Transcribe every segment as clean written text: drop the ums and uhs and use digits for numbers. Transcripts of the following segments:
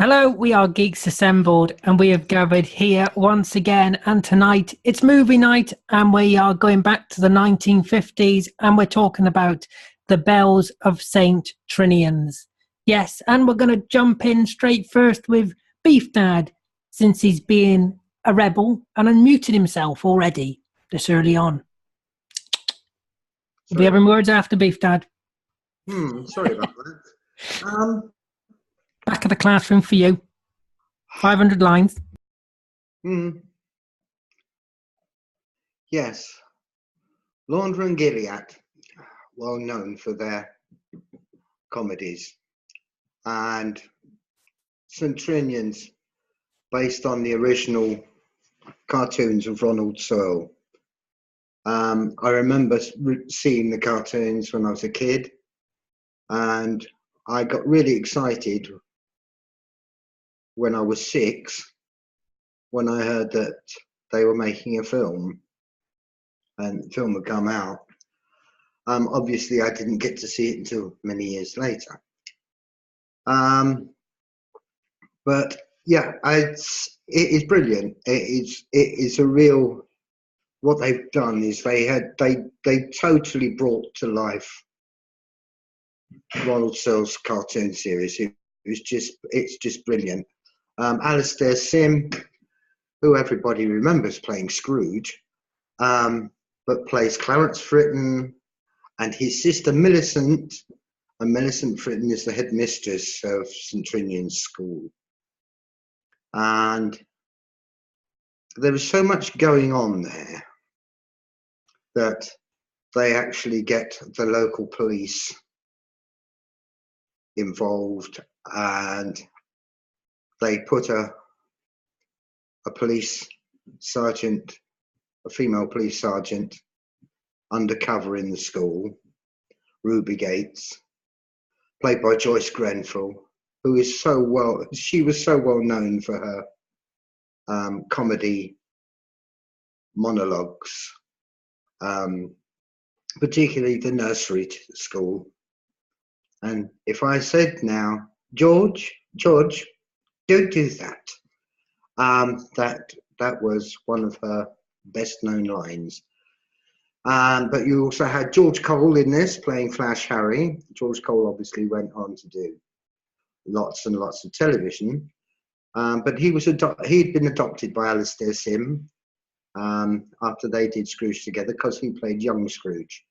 Hello, we are Geeks Assembled and we have gathered here once again, and tonight it's movie night and we are going back to the 1950s and we're talking about the Belles of St.Trinians. Yes, and we're going to jump in straight first with Beef Dad, since he's been a rebel and unmuted himself already this early on. We'll be having words after Beef Dad. Sorry about that. Back of the classroom for you. 500 lines. Yes. Launder and Gilead, well known for their comedies, and St.Trinians, based on the original cartoons of Ronald Searle. I remember seeing the cartoons when I was a kid, and I got really excited when I was 6 when I heard that they were making a film and the film had come out. Obviously, I didn't get to see it until many years later. But yeah, it is brilliant. It is a real. What they've done is they totally brought to life Ronald Searle's cartoon series. It's just brilliant. Alastair Sim, who everybody remembers playing Scrooge, but plays Clarence Fritton and his sister Millicent, and Millicent Fritton is the headmistress of St.Trinians school. And there was so much going on there that they actually get the local police involved, and they put a police sergeant, a female police sergeant, undercover in the school, Ruby Gates, played by Joyce Grenfell, who is she was so well known for her comedy monologues, particularly the nursery school. And if I said now, George, don't do that. That was one of her best known lines. But you also had George Cole in this, playing Flash Harry. George Cole obviously went on to do lots and lots of television. But he'd been adopted by Alastair Sim after they did Scrooge together, because he played young Scrooge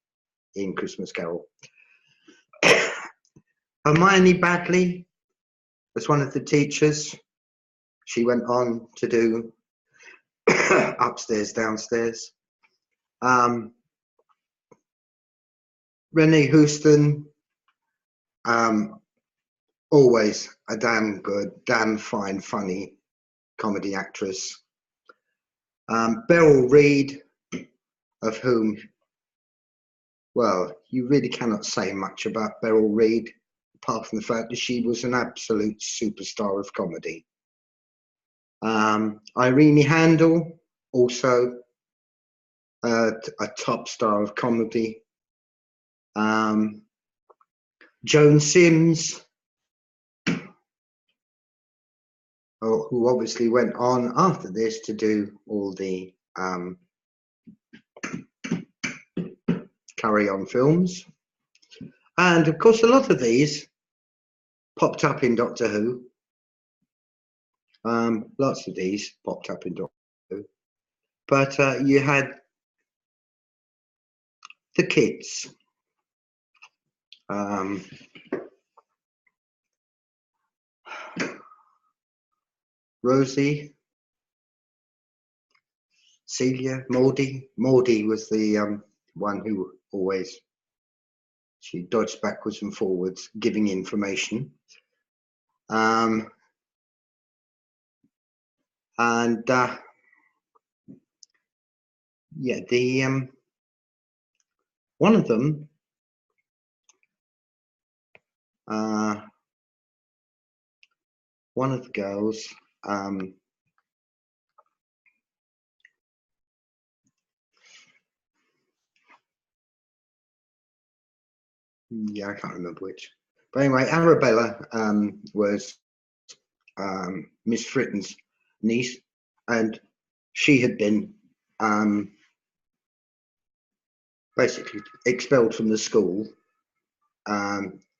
in Christmas Carol. Hermione Badley was one of the teachers. She went on to do Upstairs, Downstairs. Renee Houston, always a damn good, damn fine, funny comedy actress. Beryl Reid, of whom, well, you really cannot say much about Beryl Reid, apart from the fact that she was an absolute superstar of comedy. Irene Handel, also a top star of comedy. Joan Sims, who obviously went on after this to do all the Carry On films. And of course, a lot of these popped up in Doctor Who. Lots of these popped up in Doctor Who. But you had the kids. Rosie, Celia, Maudie. Maudie was the one who always, she dodged backwards and forwards, giving information. And yeah, the one of them, one of the girls, yeah, I can't remember which. But anyway, Arabella was Miss Fritton's niece, and she had been basically expelled from the school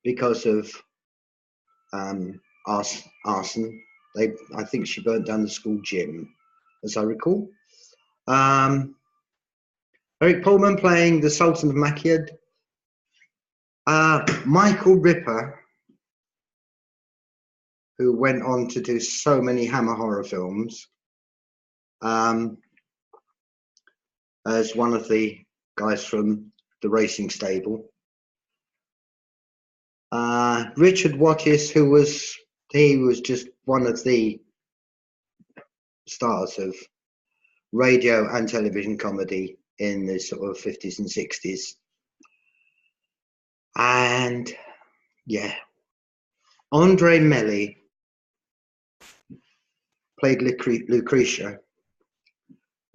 because of arson. I think she burnt down the school gym, as I recall. Eric Pullman playing the Sultan of Makyed. Michael Ripper, who went on to do so many Hammer horror films, as one of the guys from the racing stable. Richard Wattis, who was just one of the stars of radio and television comedy in the sort of 50s and 60s. And yeah, Andre Melly played Lucretia,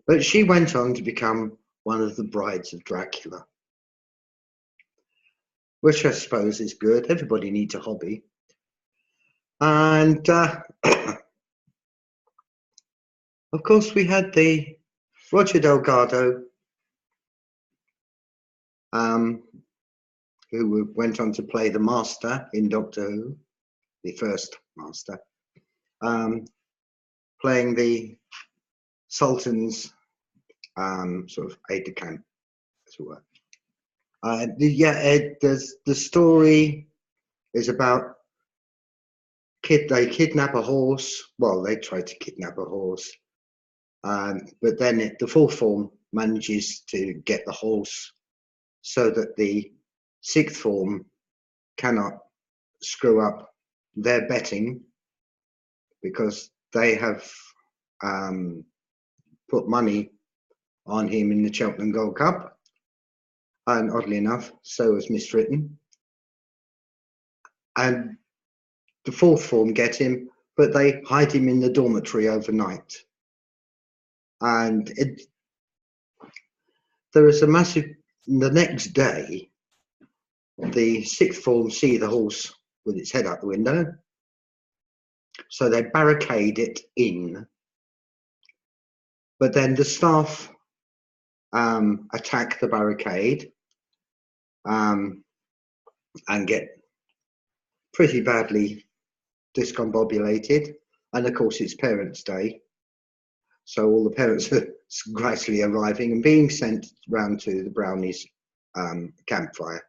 but she went on to become one of the brides of Dracula, which I suppose is good. Everybody needs a hobby. And of course, we had the Roger Delgado, who went on to play the Master in Doctor Who, the first Master, playing the Sultan's sort of aide-de-camp, as it were. The story is about they kidnap a horse. Well, they try to kidnap a horse, but then the fourth form manages to get the horse so that the sixth form cannot screw up their betting, because they have put money on him in the Cheltenham Gold Cup, and oddly enough, so has Miss Fritton. And the fourth form get him, but they hide him in the dormitory overnight. And there is a massive. The next day, the sixth form see the horse with its head out the window, so they barricade it in. But then the staff attack the barricade and get pretty badly discombobulated. And of course, it's Parents' Day, so all the parents are gradually arriving and being sent round to the Brownies campfire.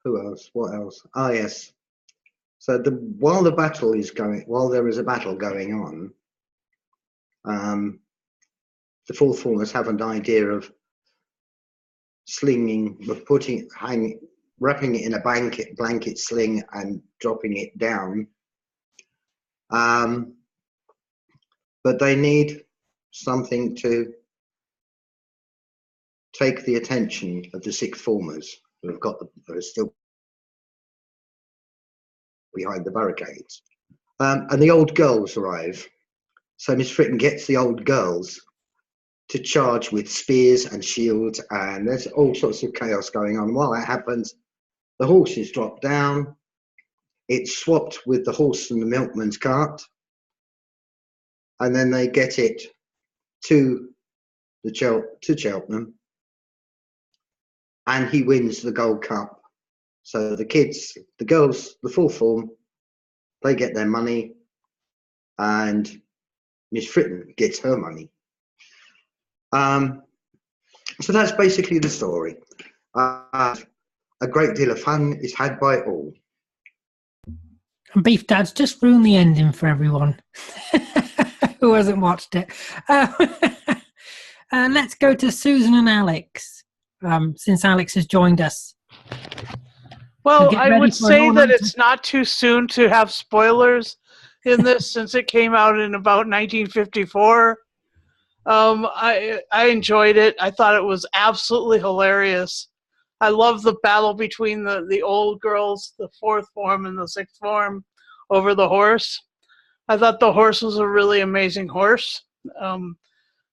Who else? What else? Oh yes. So while there is a battle going on, the fourth formers have an idea of wrapping it in a blanket sling and dropping it down. But they need something to take the attention of the sixth formers who are still behind the barricades. And the old girls arrive. So Miss Fritton gets the old girls to charge with spears and shields, and there's all sorts of chaos going on. While that happens, the horses drop down. It's swapped with the horse from the milkman's cart, and then they get it to Cheltenham, and he wins the Gold Cup. So the girls, the fourth form, they get their money, and Miss Fritton gets her money. So that's basically the story. A great deal of fun is had by all. And Beef Dad's just ruined the ending for everyone who hasn't watched it. Let's go to Susan and Alex, since Alex has joined us. Well, I would say that it's not too soon to have spoilers in this, since it came out in about 1954. I enjoyed it. I thought it was absolutely hilarious. I love the battle between the old girls, the fourth form and the sixth form, over the horse. I thought the horse was a really amazing horse.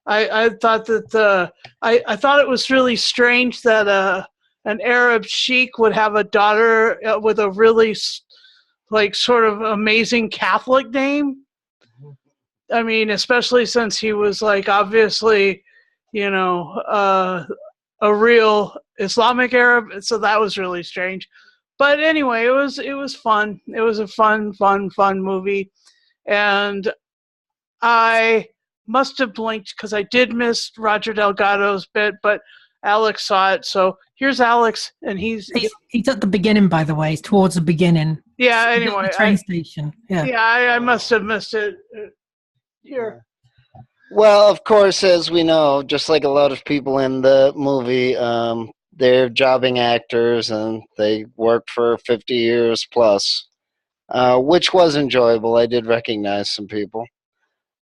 I thought that I thought it was really strange that an Arab sheik would have a daughter with a really like sort of amazing Catholic name. I mean, especially since he was like obviously, you know, a real Islamic Arab, so that was really strange. But anyway, it was fun. It was a fun movie, and I must have blinked because I did miss Roger Delgado's bit, but Alex saw it. So here's Alex, and he's at the beginning, by the way. He's towards the beginning. Yeah. Anyway, the train station. Yeah. Yeah, I must have missed it. Here. Well, of course, as we know, just like a lot of people in the movie, they're jobbing actors and they work for 50 years plus, which was enjoyable. I did recognize some people.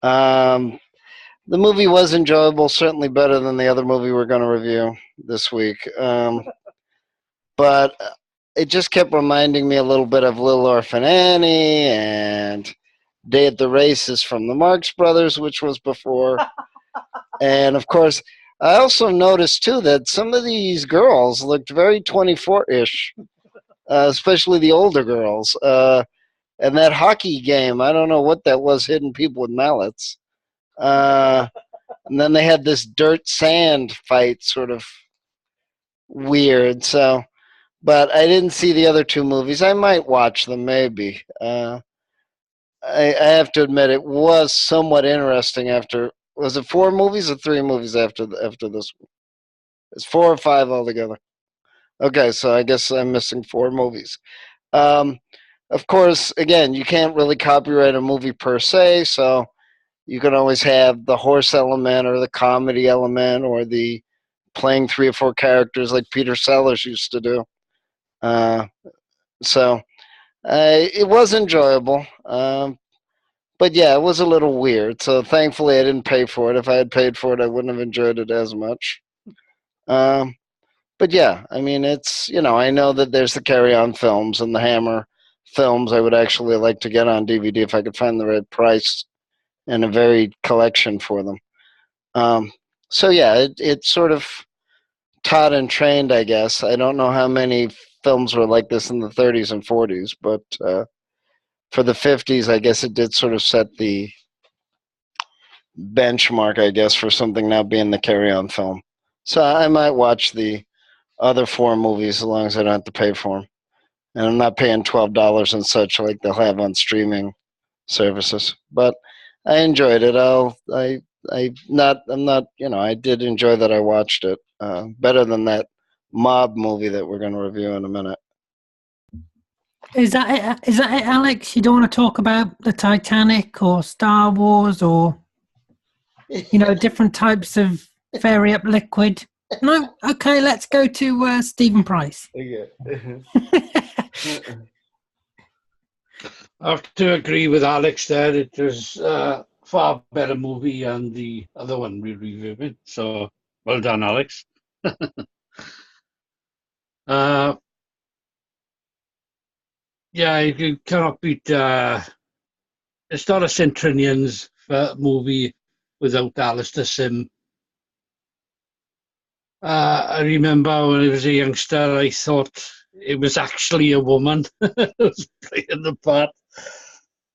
The movie was enjoyable, certainly better than the other movie we're going to review this week. But it just kept reminding me a little bit of Little Orphan Annie and Day at the Races from the Marx Brothers, which was before. And, of course, I also noticed, too, that some of these girls looked very 24-ish, especially the older girls. And that hockey game, I don't know what that was, hitting people with mallets. And then they had this dirt sand fight, sort of weird. So, but I didn't see the other two movies. I might watch them, maybe. I have to admit, it was somewhat interesting after, was it 4 movies or 3 movies after this one? It's 4 or 5 altogether. Okay, so I guess I'm missing 4 movies. Of course, again, you can't really copyright a movie per se, so you can always have the horse element or the comedy element or the playing 3 or 4 characters like Peter Sellers used to do. So it was enjoyable. But yeah, it was a little weird. So thankfully I didn't pay for it. If I had paid for it, I wouldn't have enjoyed it as much. But yeah, I mean, it's, you know, I know that there's the Carry On films and the Hammer films I would actually like to get on DVD if I could find the right price and a varied collection for them. So yeah, it sort of taught and trained, I guess. I don't know how many films were like this in the 30s and 40s, but for the 50s, I guess it did sort of set the benchmark, I guess, for something now being the carry-on film. So I might watch the other 4 movies as long as I don't have to pay for them. And I'm not paying $12 and such like they'll have on streaming services. But I enjoyed it. I'm not, you know, I did enjoy that I watched it. Better than that mob movie that we're going to review in a minute. Is that it, Alex? You don't want to talk about the Titanic or Star Wars or, you know, different types of fairy up liquid? No? Okay, let's go to Stephen Price. I have to agree with Alex there. It was a far better movie than the other one we reviewed. So, well done, Alex. Yeah, you cannot beat. It's not a St.Trinians movie without Alastair Sim. I remember when I was a youngster, I thought it was actually a woman who was playing the part.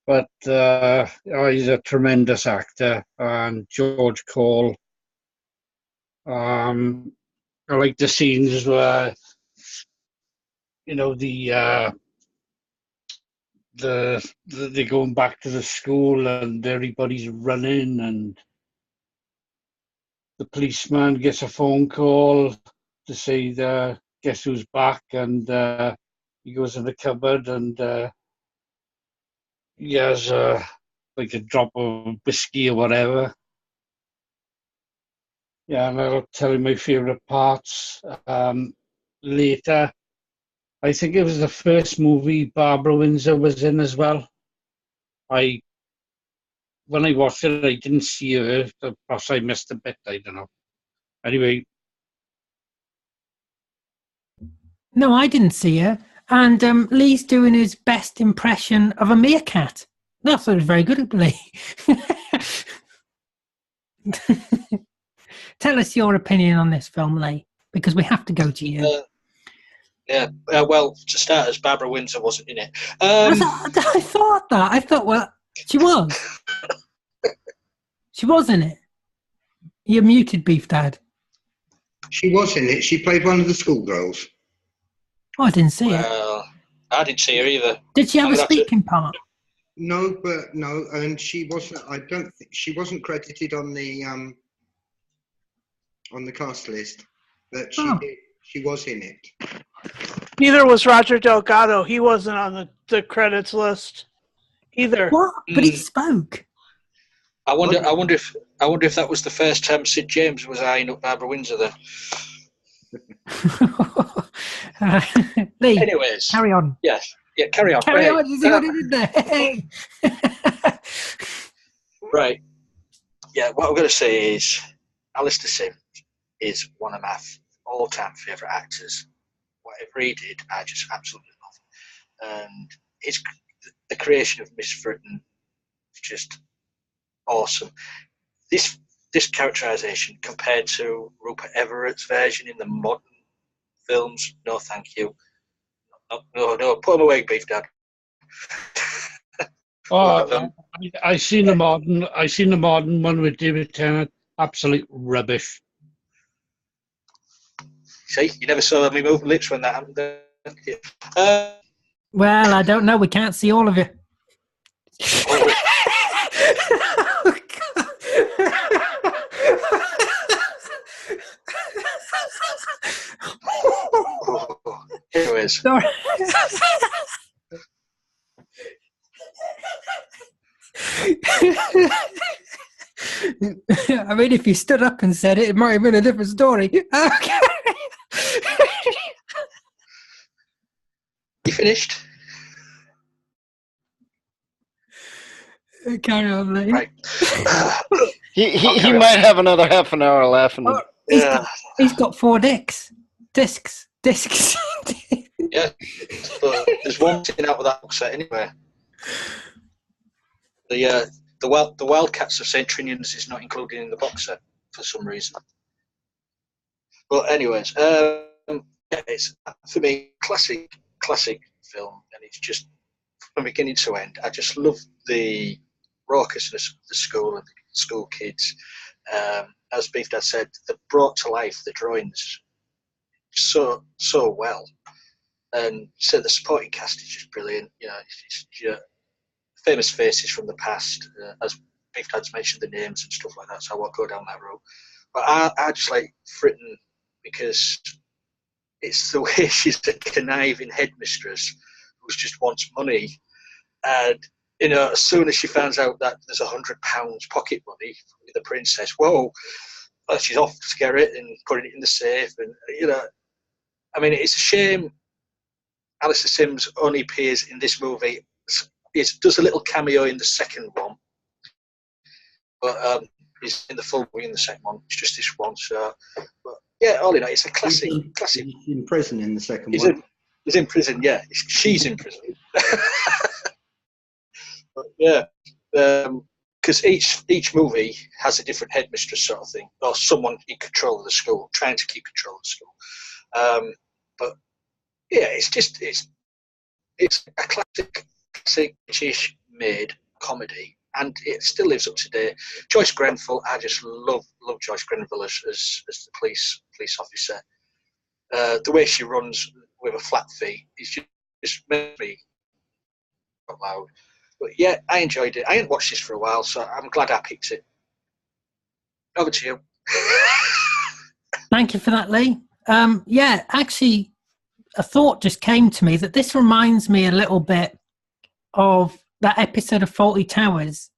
But he's a tremendous actor, and George Cole. I like the scenes where, you know, they're going back to the school and everybody's running, and the policeman gets a phone call to say, guess who's back, and he goes in the cupboard and he has like a drop of whiskey or whatever. Yeah, and I'll tell you my favourite parts later. I think it was the first movie Barbara Windsor was in as well. When I watched it, I didn't see her. Perhaps I missed a bit, I don't know. Anyway. No, I didn't see her. And Lee's doing his best impression of a meerkat. That was very good, Lee. Tell us your opinion on this film, Lee, because we have to go to you. Yeah. Well, to starters, Barbara Windsor wasn't in it. I thought that. I thought, well, she was. She was in it. You're muted, Beef Dad. She was in it. She played one of the schoolgirls. Oh, I didn't see it. Well, I didn't see her either. Did she have a speaking part? No, and she wasn't. I don't think she wasn't credited on the cast list, but she was in it. Neither was Roger Delgado. He wasn't on the credits list either. What? But he spoke. I wonder if that was the first time Sid James was eyeing up Barbara Windsor then. Lee, anyways, carry on. Yes, yeah, carry on. Carry on. You see what he did there? Right. Yeah, what I'm going to say is Alastair Sim is one of my all-time favourite actors. Whatever he did, I just absolutely love. And the creation of Miss Fritton is just awesome. This characterisation compared to Rupert Everett's version in the modern films, no thank you. No, put him away, Beef Dad. I seen the modern one with David Tennant. Absolute rubbish. See, you never saw me move lips when that happened. Well, I don't know. We can't see all of you. Anyways. Sorry. I mean, if you stood up and said it, it might have been a different story. Okay. You finished? Carry on, Lee. Right. He might have another half an hour laughing. Oh, he's got 4 discs. Yeah, but there's one thing out of that box set anyway. The Wildcats of St.Trinians is not included in the box set for some reason. But anyways, it's for me classic film, and it's just from beginning to end. I just love the raucousness of the school and the school kids. As Beef Dad said, they brought to life the drawings so well, and so the supporting cast is just brilliant. You know, it's famous faces from the past, as Beef Dad's mentioned the names and stuff like that, so I won't go down that road. But I just like Fritton because it's the way she's a conniving headmistress who just wants money, and you know, as soon as she finds out that there's £100 pocket money with the princess, whoa, she's off to get it and putting it in the safe, and you know, I mean, it's a shame Alastair Sims only appears in this movie. It does a little cameo in the second one, but he's in the full movie in the second one. It's just this one. So, but yeah, all in all, it's a classic. He's in prison in the second one. He's in prison. Yeah, she's in prison. But yeah, because each movie has a different headmistress sort of thing, or someone in control of the school, trying to keep control of the school. But yeah, it's a classic British made comedy, and it still lives up to date. Joyce Grenfell, I just love Joyce Grenfell as the police officer. The way she runs with a flat feet is just made me out loud. But yeah, I enjoyed it. I hadn't watched this for a while, so I'm glad I picked it. Over to you. Thank you for that, Lee. Yeah, actually, a thought just came to me that this reminds me a little bit of that episode of Fawlty Towers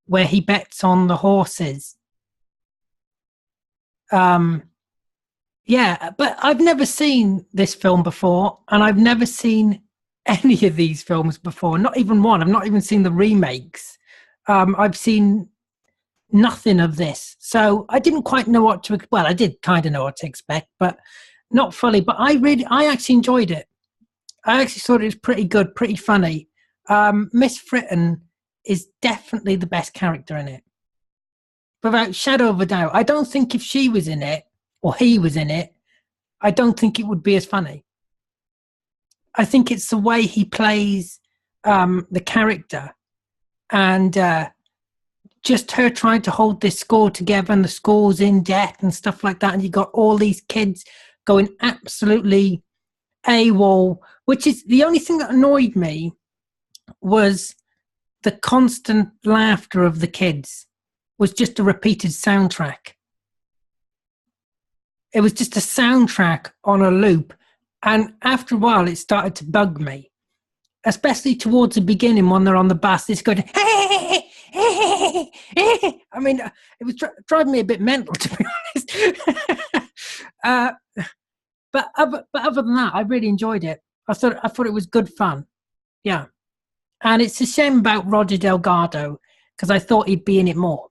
where he bets on the horses. Yeah, but I've never seen this film before, and I've never seen any of these films before, not even one. I've not even seen the remakes. I've seen nothing of this, so I didn't quite know what to. Well, I did kind of know what to expect, but not fully. But I actually enjoyed it. I actually thought it was pretty good, pretty funny. Miss Fritton is definitely the best character in it, without shadow of a doubt. I don't think if she was in it or he was in it, I don't think it would be as funny. I think it's the way he plays the character, and just her trying to hold this school together, and the school's in debt and stuff like that, and you got all these kids going absolutely AWOL, which is the only thing that annoyed me was the constant laughter of the kids was just a repeated soundtrack. It was just a soundtrack on a loop. And after a while, it started to bug me, especially towards the beginning when they're on the bus. It's going, hey, hey, hey. I mean, it was driving me a bit mental, to be honest. But other than that, I really enjoyed it. I thought it was good fun. Yeah. And it's a shame about Roger Delgado, because I thought he'd be in it more.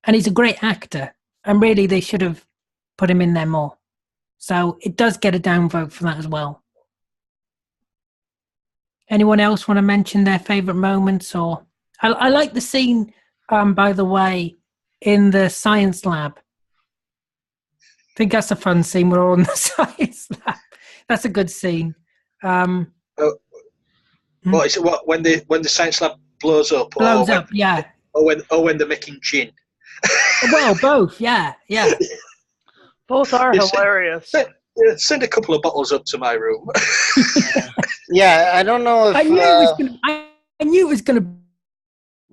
And he's a great actor. And really, they should have put him in there more. So it does get a downvote for that as well. Anyone else want to mention their favourite moments? Or I like the scene, by the way, in the science lab. I think that's a fun scene. We're all in the science lab. That's a good scene. What is it? What when the science lab blows up? Blows up, yeah. Or when they're making gin. Well, both, yeah. Both are hilarious. Send a couple of bottles up to my room. Yeah, I don't know if I knew it was going to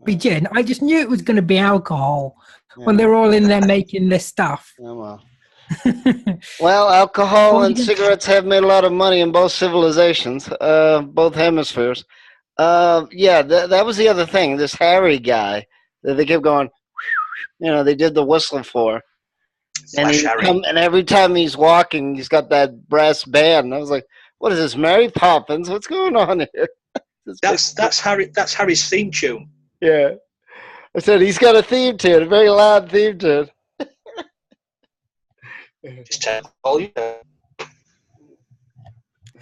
be gin. I just knew it was going to be alcohol when they're all in there making this stuff. Yeah, well, alcohol and cigarettes have made a lot of money in both civilizations, both hemispheres. That was the other thing. This Harry guy that they kept going, they did the whistle for. And every time he's walking, he's got that brass band. And I was like, what is this, Mary Poppins? What's going on here? That's Harry's theme tune. Yeah. I said, he's got a theme tune, a very loud theme tune. Just tell you.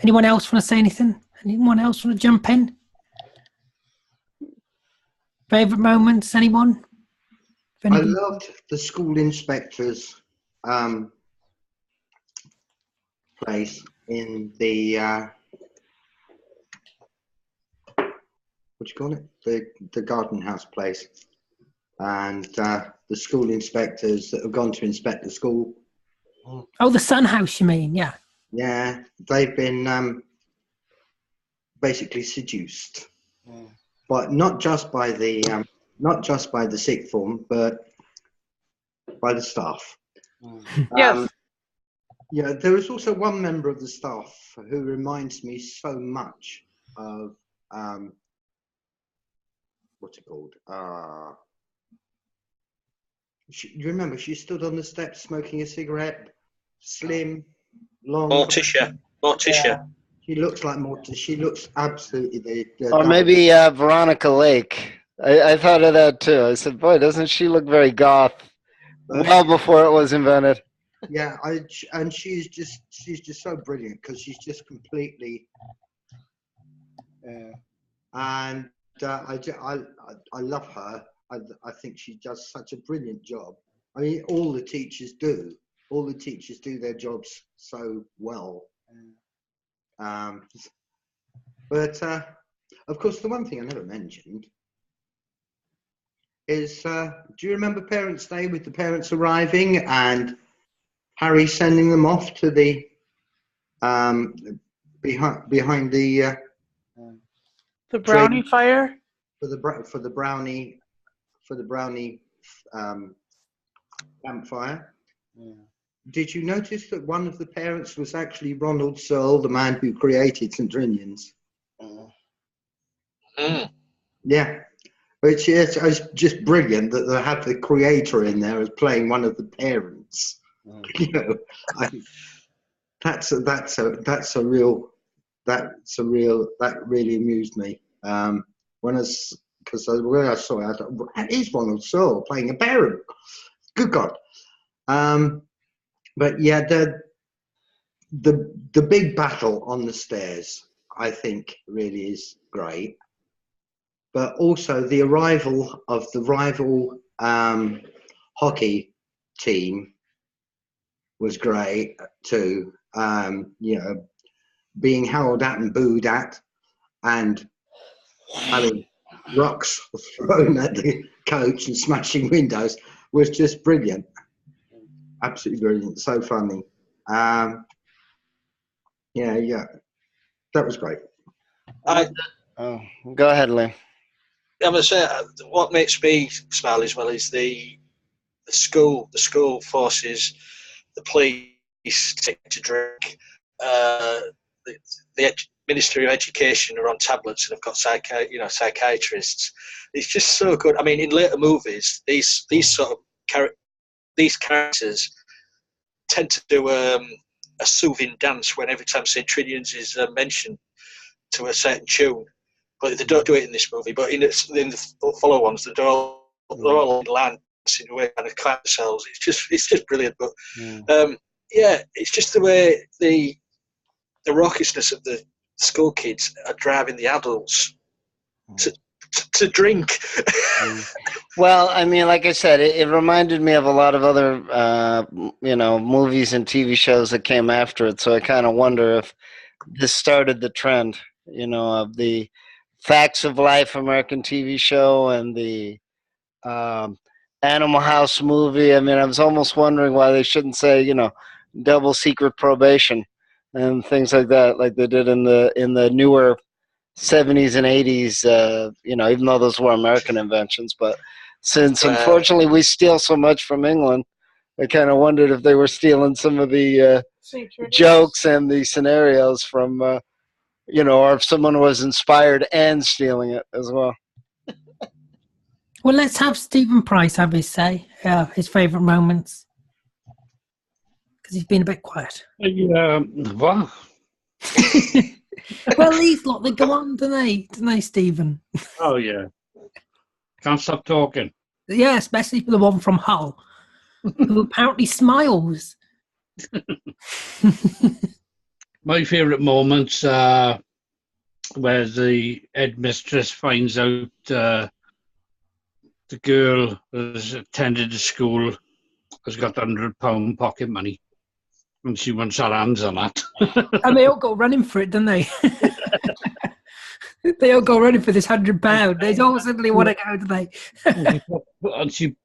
Anyone else want to say anything? Anyone else want to jump in? Favorite moments, anyone? I loved the school inspector's place in the what do you call it? The garden house place, and the school inspectors that have gone to inspect the school. Oh, the Sun House, you mean? Yeah. Yeah, they've been basically seduced, but not just by the sixth form, but by the staff. Yes. There was also one member of the staff who reminds me so much of what's it called? You remember she stood on the steps smoking a cigarette, slim, long. Morticia. Yeah. She looks like Morticia. She looks absolutely or maybe Veronica Lake. I thought of that too. I said, boy, doesn't she look very goth? Well before it was invented. Yeah, and she's just so brilliant because she's just completely. And I love her. I think she does such a brilliant job. I mean, all the teachers do. All the teachers do their jobs so well. But of course, the one thing I never mentioned is, do you remember Parents' Day with the parents arriving and Harry sending them off to the behind the brownie fire for the brownie campfire? Yeah. Did you notice that one of the parents was actually Ronald Searle, the man who created St.Trinians? Yeah, which is just brilliant that they have the creator in there as playing one of the parents. That really amused me. When I saw it, I thought, that is Ronald Searle playing a parent. Good God. But yeah, the big battle on the stairs, I think, really is great. But also the arrival of the rival hockey team was great too. being howled at and booed at, and having rocks thrown at the coach and smashing windows was just brilliant. Absolutely brilliant. So funny. Yeah, that was great. Go ahead, Lee. I must say, what makes me smile as well is the school. The school forces the police to drink. The Ministry of Education are on tablets and have got psychiatrists. It's just so good. I mean, in later movies, these characters tend to do a soothing dance when every time St.Trinians is mentioned to a certain tune, but they don't do it in this movie. But in the follow ones, they're all in line, in a way, kind of clap themselves. It's just brilliant. But it's just the way the raucousness of the school kids are driving the adults to drink. Well, I mean, like I said, it reminded me of a lot of other, movies and TV shows that came after it. So I kind of wonder if this started the trend, of the Facts of Life American TV show and the Animal House movie. I mean, I was almost wondering why they shouldn't say, double secret probation and things like that, like they did in the newer 70s and 80s, even though those were American inventions. But since, unfortunately, we steal so much from England, I kind of wondered if they were stealing some of the jokes and the scenarios from, or if someone was inspired and stealing it as well. Well, let's have Stephen Price have his say, his favourite moments. Because he's been a bit quiet. What? Well, these lot, they go on, don't they, Stephen? Oh, yeah. Can't stop talking. Yeah, especially for the one from Hull, who apparently smiles. My favourite moments are where the headmistress finds out the girl who's attended the school has got £100 pocket money. And she wants her hands on that. And they all go running for it, don't they? They all go running for this £100. They all suddenly want to go, do they? And she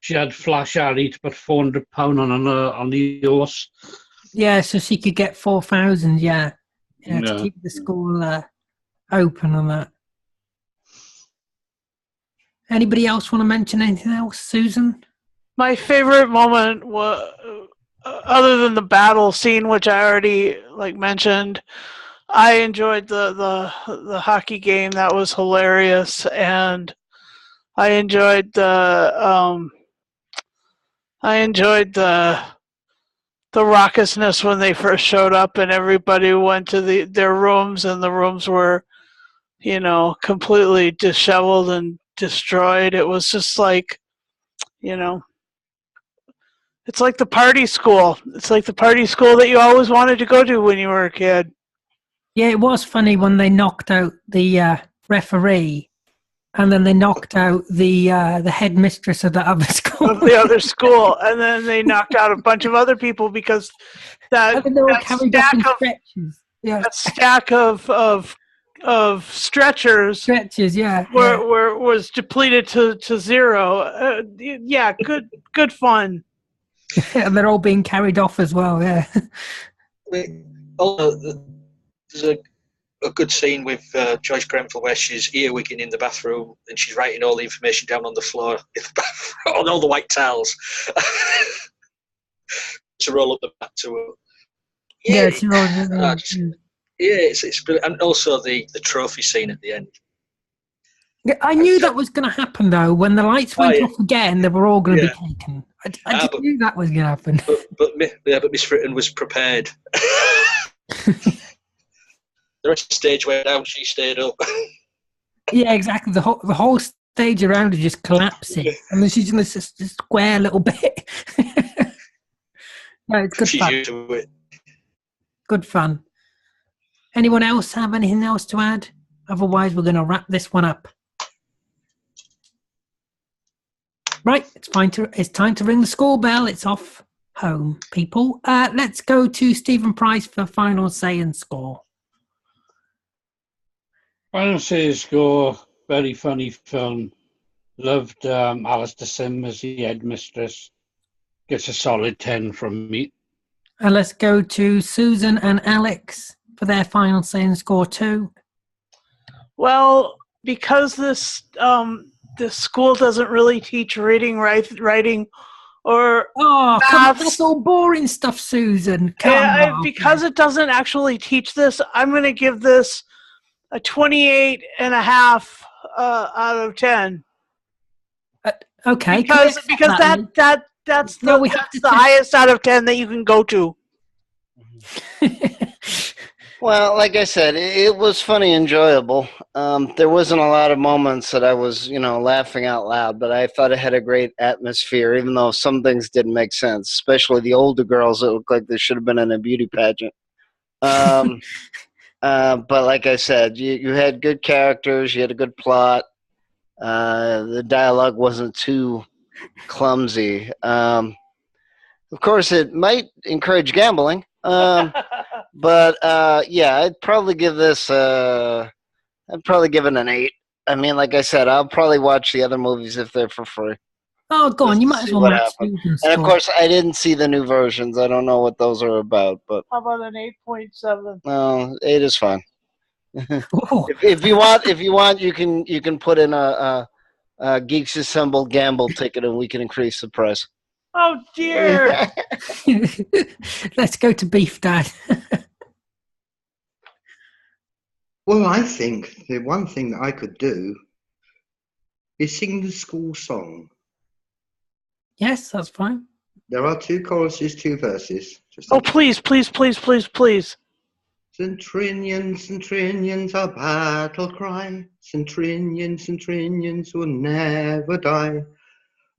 had Flash Harry to put £400 on the horse. Yeah, so she could get 4,000. Yeah, to keep the school open on that. Anybody else want to mention anything else, Susan? My favorite moment was, other than the battle scene, which I already mentioned, I enjoyed the hockey game. That was hilarious, and I enjoyed the raucousness when they first showed up, and everybody went to their rooms, and the rooms were, completely disheveled and destroyed. It was just like, it's like the party school. It's like the party school that you always wanted to go to when you were a kid. Yeah, it was funny when they knocked out the referee, and then they knocked out the headmistress of the other school. Of the other school, and then they knocked out a bunch of other people because that stack of stretchers was depleted to zero. Good fun. And they're all being carried off as well. Yeah. There's a good scene with Joyce Grenfell where she's earwigging in the bathroom and she's writing all the information down on the floor in the bathroom, on all the white towels to roll up the back to her. Yeah, it's brilliant. And also the trophy scene at the end. Yeah, I knew that was going to happen though. When the lights went off again, they were all going to be taken. I just knew that was going to happen. But Miss Fritton was prepared. The rest of the stage went down, she stayed up. Yeah, exactly. The whole stage around her just collapsing, and then she's in this square little bit. No, it's good She's fun. used to it. Good fun. Anyone else have anything else to add? Otherwise, we're going to wrap this one up. Right, it's time to ring the school bell. It's off home, people. Let's go to Stephen Price for final say and score. Honestly, Score, very funny film. Loved Alastair Sim as the headmistress. Gets a solid 10 from me. And let's go to Susan and Alex for their final say and score 2. Well, because this school doesn't really teach reading, writing, or Oh, come on, maths. that's all boring stuff, Susan. Come on. Because it doesn't actually teach this, I'm going to give this a 28.5 out of 10. Okay. Because that's the highest out of 10 that you can go to. Well, like I said, it was funny, enjoyable. There wasn't a lot of moments that I was, laughing out loud, but I thought it had a great atmosphere, even though some things didn't make sense, especially the older girls that looked like they should have been in a beauty pageant. But like I said, you had good characters, you had a good plot. The dialogue wasn't too clumsy. Of course, it might encourage gambling. But yeah, I'd probably give this. I'd probably give it an 8. I mean, like I said, I'll probably watch the other movies if they're for free. Oh, go on. You might as well match Susan's And of score. course, I didn't see the new versions. I don't know what those are about. But How about an 8.7? no, 8 is fine. Oh. If you want, you can put in a Geeks Assemble gamble ticket, and we can increase the price. Oh dear! Let's go to Beef Dad. Well, I think the one thing that I could do is sing the school song. Yes, that's fine. There are 2 choruses, 2 verses. Oh, please, please, please, please, please. St.Trinians, St.Trinians, our battle cry. St.Trinians, St.Trinians will never die.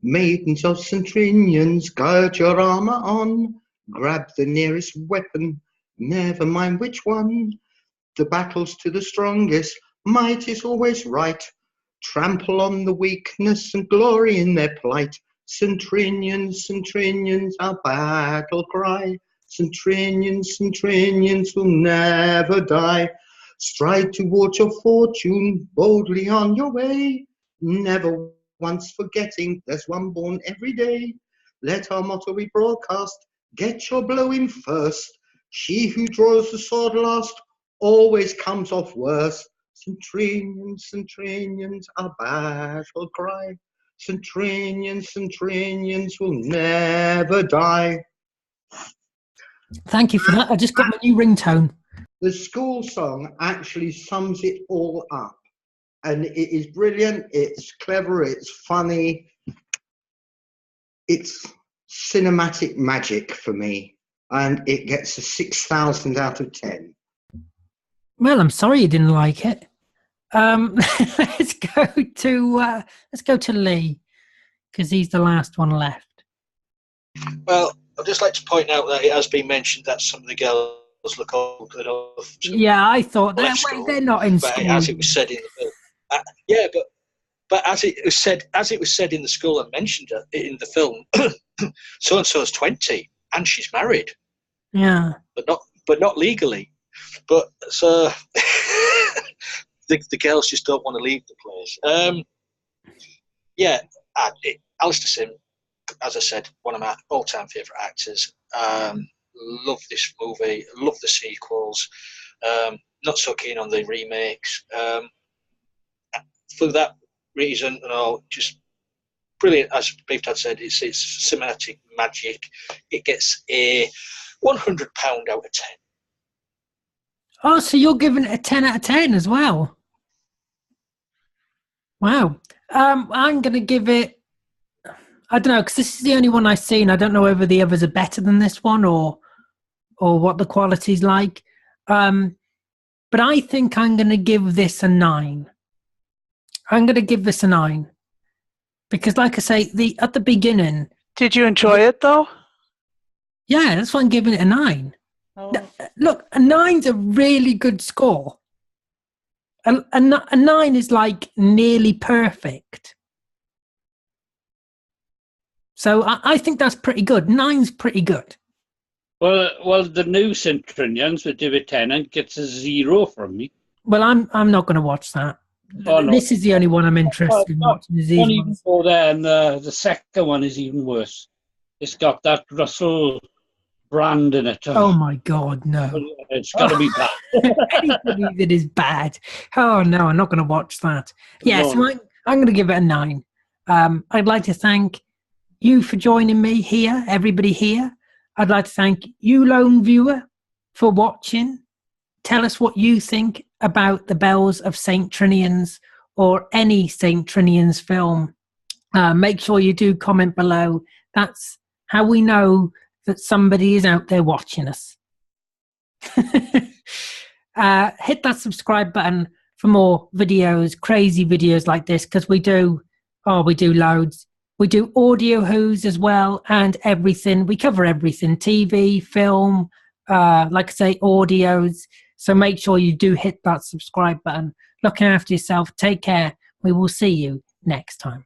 Maidens of St.Trinians, gird your armour on. Grab the nearest weapon, never mind which one. The battle's to the strongest, might is always right. Trample on the weakness and glory in their plight. St.Trinians, St.Trinians, our battle cry. St.Trinians, St.Trinians will never die. Stride towards your fortune, boldly on your way. Never once forgetting there's one born every day. Let our motto be broadcast, get your blow in first. She who draws the sword last always comes off worse. St.Trinians, St.Trinians, our battle cry. St.Trinians, St.Trinians will never die. Thank you for that. I just got my new ringtone. The school song actually sums it all up. And it is brilliant, it's clever, it's funny. It's cinematic magic for me. And it gets a 6,000 out of 10. Well, I'm sorry you didn't like it. Let's go to Lee, because he's the last one left. Well, I'd just like to point out that it has been mentioned that some of the girls look old enough. Yeah, I thought they're not in school. As it was said in the film. Yeah, but as it was said in the school and mentioned in the film, so and so's 20 and she's married. Yeah, but not legally. But so the girls just don't want to leave the place. Yeah, Alastair Sim, as I said, one of my all-time favourite actors. Love this movie. Love the sequels. Not so keen on the remakes. For that reason, just brilliant. As Beef Dad said, it's cinematic magic. It gets a £100 out of 10. Oh, so you're giving it a 10 out of 10 as well? Wow. I'm going to give it, I don't know, because this is the only one I've seen. I don't know whether the others are better than this one or what the quality's like. But I think I'm going to give this a 9. I'm going to give this a 9. Because like I say, at the beginning... Did you enjoy it, though? Yeah, that's why I'm giving it a 9. Oh. Look, a 9's a really good score. A 9 is like nearly perfect. So I think that's pretty good. 9's pretty good. Well, the new St.Trinians with David Tennant gets a 0 from me. Well, I'm not going to watch that. Oh, no. This is the only one I'm interested in watching. Is these Don't even ones. go there, and the second one is even worse. It's got that Russell brand in it. Oh my God, no! It's got to be bad. Anything that is bad. Oh no, I'm not going to watch that. Yes, No. I'm going to give it a 9. I'd like to thank you for joining me here, everybody here. I'd like to thank you, lone viewer, for watching. Tell us what you think about the Belles of St.Trinians or any St.Trinians film. Make sure you do comment below. That's how we know that somebody is out there watching us. Hit that subscribe button for more videos, crazy videos like this, because we do loads. We do audio who's as well, and everything. We cover everything: TV, film, like I say, audios. So make sure you do hit that subscribe button. Look after yourself. Take care. We will see you next time.